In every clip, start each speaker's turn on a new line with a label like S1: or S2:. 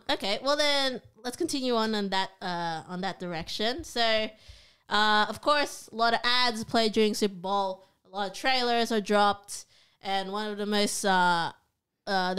S1: Okay, well then let's continue on that direction. So, of course, a lot of ads play during Super Bowl. A lot of trailers are dropped, and one of the most the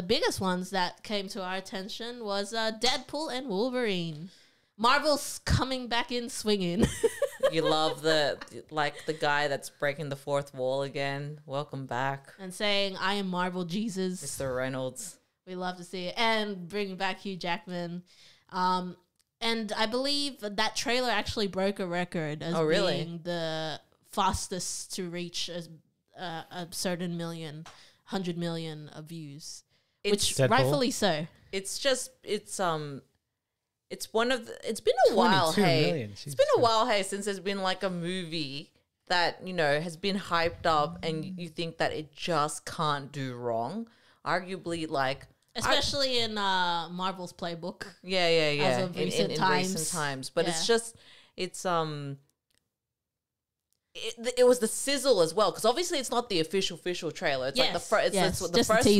S1: biggest ones that came to our attention was Deadpool and Wolverine. Marvel's coming back in swinging.
S2: You love the guy that's breaking the fourth wall again. Welcome back.
S1: And saying, I am Marvel Jesus.
S2: Mr. Reynolds.
S1: We love to see it. And bringing back Hugh Jackman. And I believe that trailer actually broke a record as being the fastest to reach a certain 100 million of views. Which
S3: Deadpool.
S1: Rightfully so.
S2: It's one of it's been a while, hey. It's been a while, hey, since there's been like a movie that, you know, has been hyped up and you think that it just can't do wrong. Arguably, like,
S1: especially in Marvel's playbook.
S2: Yeah.
S1: As of recent
S2: times. But it's it was the sizzle as well, because obviously it's not the official trailer. It's like the first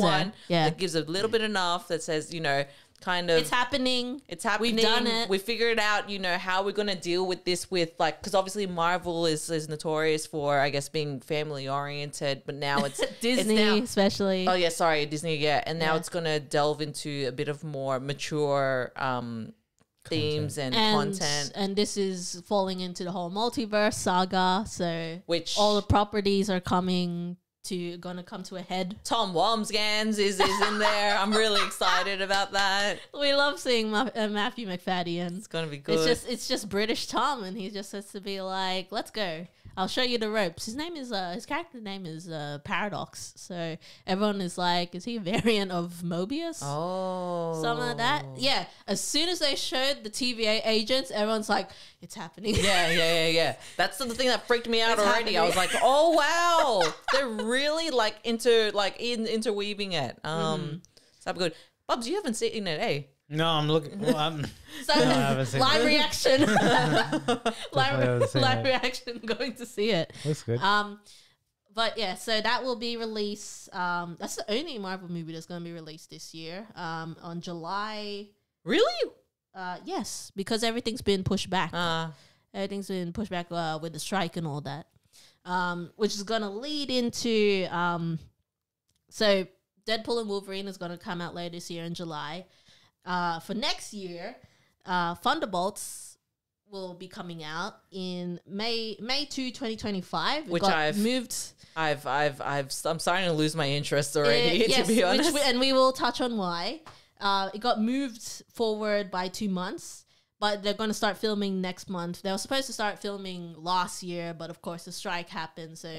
S2: one that gives a little bit enough that says, you know, kind of
S1: it's happening.
S2: We've
S1: done it.
S2: We figured out, you know, how we're going to deal with this with, like, because obviously Marvel is notorious for, I guess, being family oriented, but now it's
S1: Disney, especially.
S2: Oh yeah, sorry, Disney, yeah. And now it's going to delve into a bit of more mature themes and content.
S1: And this is falling into the whole multiverse saga, so
S2: which
S1: all the properties are gonna come to a head.
S2: Tom Wamsgans is in there. I'm really excited about that.
S1: We love seeing Matthew McFadden.
S2: It's gonna be good.
S1: It's just British Tom, and he just has to be like, "Let's go. I'll show you the ropes." His character name is Paradox. So everyone is like, "Is he a variant of Mobius?"
S2: Oh,
S1: something like that. Yeah. As soon as they showed the TVA agents, everyone's like, "It's happening."
S2: Yeah. That's the thing that freaked me out already. Happening. I was like, "Oh wow, they're really like interweaving it." So good. Bubs, you haven't seen it, eh?
S3: No, I'm looking. Well,
S1: so live reaction, live reaction. Going to see it.
S3: Looks good.
S1: But yeah, so that will be released. That's the only Marvel movie that's going to be released this year. On July.
S2: Really?
S1: Yes, because everything's been pushed back. Everything's been pushed back with the strike and all that, which is going to lead into. So Deadpool and Wolverine is going to come out later this year in July. For next year, Thunderbolts will be coming out in May 2, 2025.
S2: Which I'm starting to lose my interest already, to be honest.
S1: And we will touch on why. It got moved forward by 2 months, but they're going to start filming next month. They were supposed to start filming last year, but of course the strike happened, so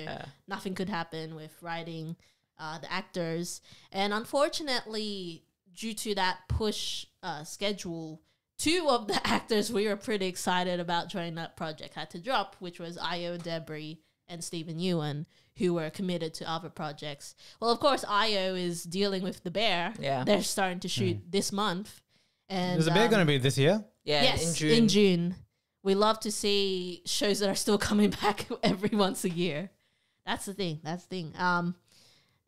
S1: nothing could happen with writing the actors. And unfortunately, due to that push schedule, 2 of the actors we were pretty excited about joining that project had to drop, which was Io Debris and Stephen Ewan, who were committed to other projects. Well, of course, Io is dealing with The Bear.
S2: Yeah.
S1: They're starting to shoot this month. And
S3: is The Bear going to be this year?
S2: Yeah,
S1: yes,
S2: in
S1: June. We love to see shows that are still coming back every once a year. That's the thing.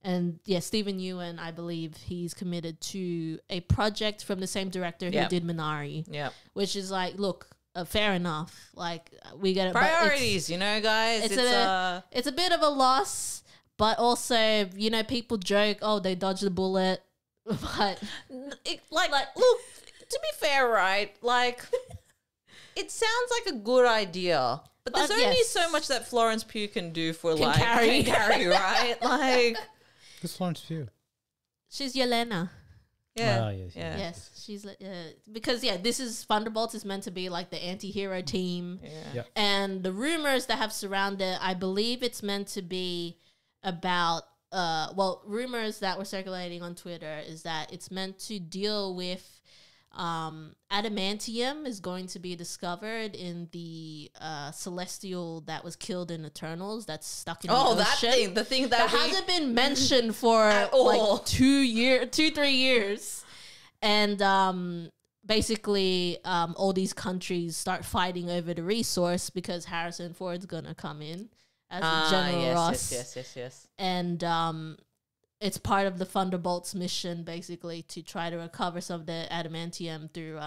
S1: And yeah, Stephen Ewan, I believe he's committed to a project from the same director who did Minari. Yeah. Which is like, look, fair enough. Like, we get it.
S2: Priorities, you know, guys.
S1: It's a bit of a loss, but also, you know, people joke, oh, they dodged the bullet. But
S2: look, to be fair, right? Like, it sounds like a good idea. But there's only so much that Florence Pugh can do for carry, right? Like,
S3: who's Florence Pugh?
S1: She's Yelena.
S2: Yeah.
S3: Oh, yes.
S1: Yes, she's because this is Thunderbolts is meant to be like the anti-hero team.
S3: Yeah.
S1: And the rumors that have surrounded, I believe it's meant to be about rumors that were circulating on Twitter is that it's meant to deal with adamantium is going to be discovered in the celestial that was killed in Eternals that's stuck in the ocean.
S2: That thing, the thing that
S1: hasn't been mentioned for like 2-3 years. And basically all these countries start fighting over the resource because Harrison Ford's gonna come in as General Ross.
S2: Yes.
S1: And it's part of the Thunderbolts mission, basically, to try to recover some of the adamantium through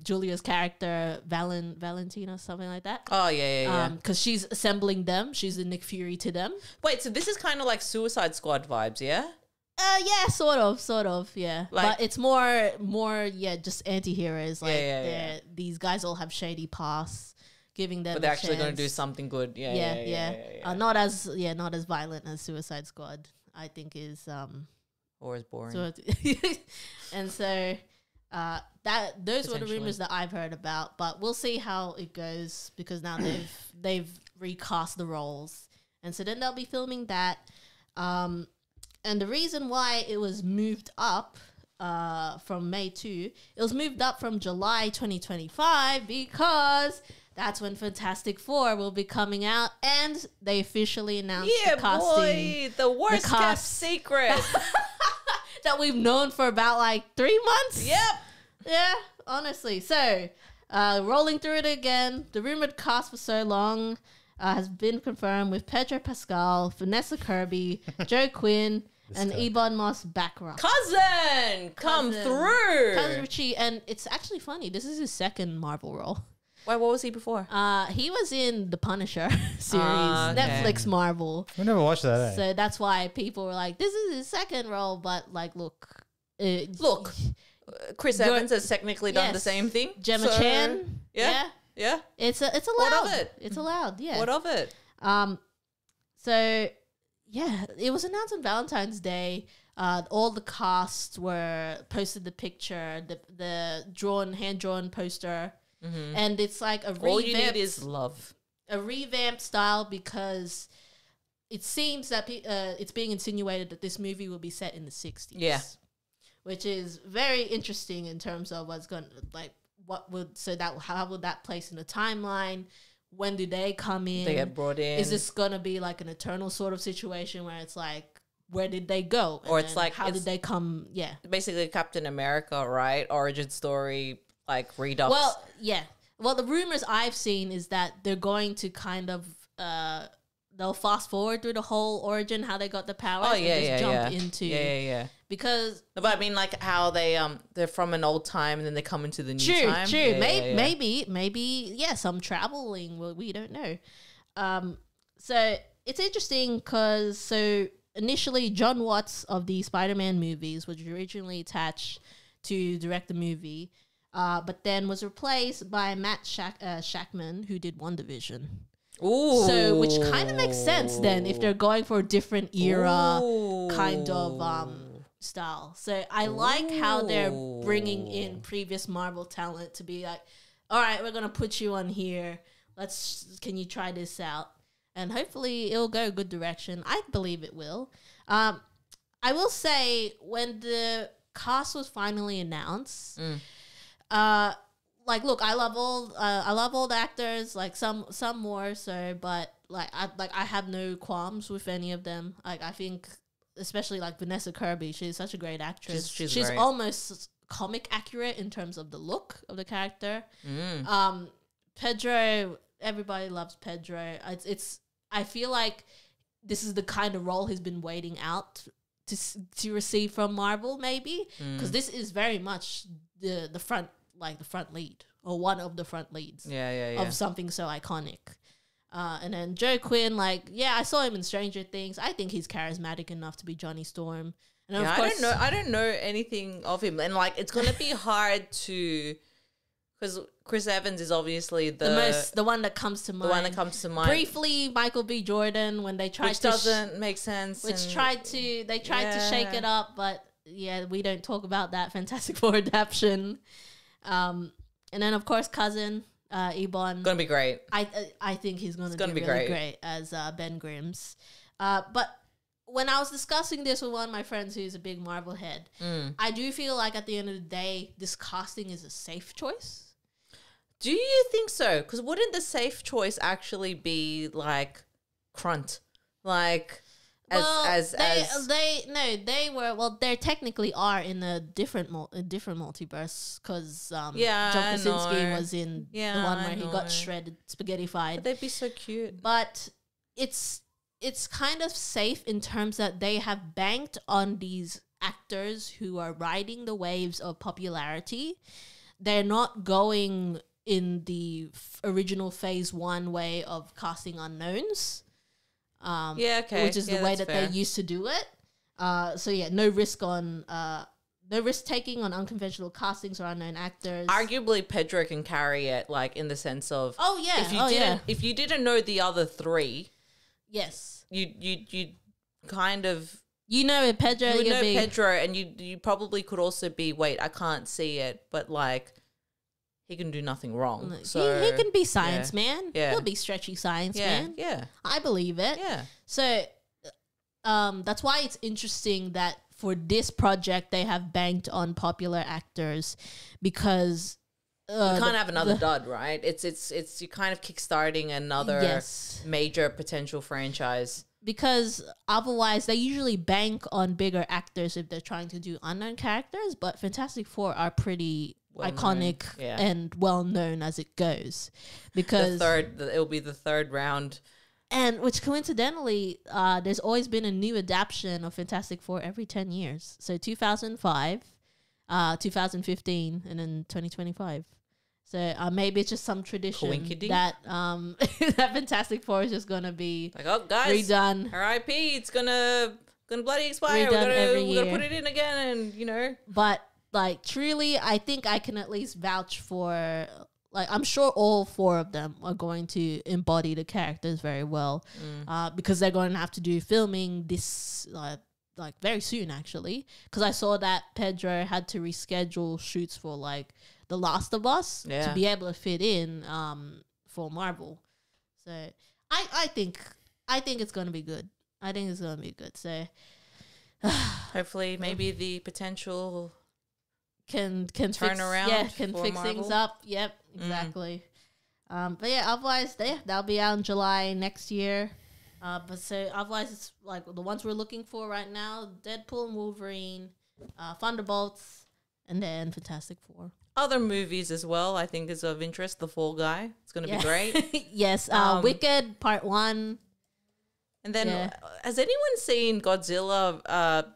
S1: Julia's character, Valentina, something like that.
S2: Oh, yeah.
S1: Because she's assembling them. She's the Nick Fury to them.
S2: Wait, so this is kind of like Suicide Squad vibes, yeah?
S1: Yeah, sort of, yeah. Like, but it's more, just anti-heroes. Like, these guys all have shady pasts, giving them.
S2: But they're actually going to do something good. Yeah.
S1: Not as violent as Suicide Squad, I think is.
S2: Or as boring.
S1: And so, those were the rumors that I've heard about. But we'll see how it goes, because now they've recast the roles, and so then they'll be filming that. And the reason why it was moved up from May 2, it was moved up from July 2025 because that's when Fantastic Four will be coming out, and they officially announced the casting.
S2: The worst kept secret.
S1: That we've known for about like 3 months.
S2: Yep.
S1: Yeah, honestly. So, rolling through it again, the rumored cast for so long has been confirmed with Pedro Pascal, Vanessa Kirby, Joe Quinn, and Ebon Moss Baccarat.
S2: Cousin, come through.
S1: Cousin Richie, and it's actually funny. This is his second Marvel role.
S2: Wait, what was he before?
S1: He was in the Punisher series, Netflix Marvel.
S3: We never watched that.
S1: So that's why people were like, "This is his second role." But like, look,
S2: Chris Evans has technically done the same thing.
S1: Gemma Chan,
S2: yeah.
S1: It's allowed.
S2: What of it?
S1: It's allowed. Yeah.
S2: What of it?
S1: So. Yeah, it was announced on Valentine's Day. All the cast were posted the picture, the hand-drawn poster. Mm-hmm. And it's like a revamped...
S2: All you need is love.
S1: A revamped style, because it seems that it's being insinuated that this movie will be set in the 60s.
S2: Yeah.
S1: Which is very interesting in terms of what's going to... Like, how would that place in the timeline? When do they come in?
S2: They get brought in.
S1: Is this going to be like an Eternal sort of situation where it's like, where did they go?
S2: Or it's like,
S1: how did they come? Yeah.
S2: Basically Captain America, right? Origin story, like redux.
S1: Well, yeah. Well, the rumors I've seen is that they're going to kind of, they'll fast forward through the whole origin, how they got the powers. Jump into.
S2: Yeah.
S1: Because.
S2: But I mean, like how they're from an old time and then they come into the new time.
S1: True. Maybe, some traveling. We don't know. So it's interesting because initially John Watts of the Spider-Man movies was originally attached to direct the movie, but then was replaced by Matt Shackman, who did WandaVision.
S2: Ooh.
S1: So, which kind of makes sense then if they're going for a different era kind of style. So I like how they're bringing in previous Marvel talent to be like, all right, we're gonna put you on here. Can you try this out? And hopefully it'll go a good direction. I believe it will. I will say when the cast was finally announced, look, I love all the actors. Like some more so, but I have no qualms with any of them. Like I think, especially like Vanessa Kirby, she's such a great actress. She's great. Almost comic accurate in terms of the look of the character. Pedro, everybody loves Pedro. I feel like this is the kind of role he's been waiting out to receive from Marvel, maybe, because this is very much the front lead, or one of the front leads of something so iconic. And then Joe Quinn, I saw him in Stranger Things. I think he's charismatic enough to be Johnny Storm. And of course,
S2: I don't know anything of him, and it's gonna be hard to, because Chris Evans is obviously the
S1: one that comes to mind.
S2: The one that comes to mind.
S1: Briefly, Michael B. Jordan, when they tried
S2: which doesn't make sense.
S1: They tried to shake it up, but we don't talk about that Fantastic Four adaptation. And then of course Cousin Ebon,
S2: gonna be great.
S1: I think he's gonna be really great as Ben Grimm's. But when I was discussing this with one of my friends who's a big Marvel head, I do feel like at the end of the day, this casting is a safe choice.
S2: Do you think so? Because wouldn't the safe choice actually be Crunt?
S1: They technically are in a different multiverse, because John Krasinski was in the one where he got shredded, spaghettified.
S2: But they'd be so cute.
S1: But it's it's kind of safe in terms that they have banked on these actors who are riding the waves of popularity. They're not going in the original phase 1 way of casting unknowns. Which is the way that they used to do it. So yeah, no risk taking on unconventional castings or unknown actors.
S2: Arguably, Pedro can carry it, like in the sense of if you didn't know the other 3,
S1: yes,
S2: you kind of
S1: Pedro.
S2: You would know Pedro, and you probably could also be. Wait, I can't see it, but like he can do nothing wrong. So
S1: he can be science man. Yeah, he'll be stretchy science man.
S2: Yeah,
S1: I believe it.
S2: Yeah.
S1: So, that's why it's interesting that for this project they have banked on popular actors because.
S2: You can't have another dud, right? It's you kind of kickstarting another major potential franchise.
S1: Because otherwise, they usually bank on bigger actors if they're trying to do unknown characters. But Fantastic Four are pretty iconic and well known as it goes. Because
S2: it'll be the 3rd round,
S1: and which coincidentally, there's always been a new adaptation of Fantastic Four every 10 years. So 2005, 2015, and then 2025. So maybe it's just some tradition that that Fantastic Four is just gonna be
S2: like, oh guys,
S1: redone.
S2: R.I.P. It's gonna bloody expire. We're gonna put it in again, and
S1: But like truly, I think I can at least vouch for. Like I'm sure all 4 of them are going to embody the characters very well, because they're going to have to do filming this like very soon actually. Because I saw that Pedro had to reschedule shoots for like The Last of Us to be able to fit in for Marvel. So I think it's gonna be good. I think it's gonna be good. So
S2: hopefully maybe the potential
S1: can
S2: turn around.
S1: Can
S2: for
S1: fix
S2: Marvel.
S1: things up. Yep, exactly. But yeah, otherwise that'll be out in July next year. But so otherwise it's like the ones we're looking for right now: Deadpool and Wolverine, Thunderbolts, and then Fantastic Four.
S2: Other movies as well, I think, is of interest. The Fall Guy. It's going to be great.
S1: Yes. Wicked Part 1.
S2: And then, has anyone seen Godzilla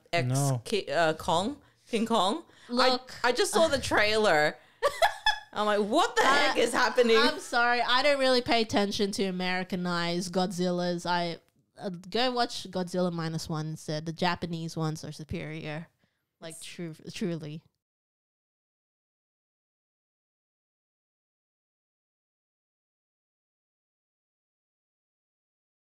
S2: King Kong?
S1: Look.
S2: I just saw the trailer. I'm like, what the heck is happening?
S1: I'm sorry. I don't really pay attention to Americanized Godzillas. I go watch Godzilla -1 instead. The Japanese ones are superior. Like, truly.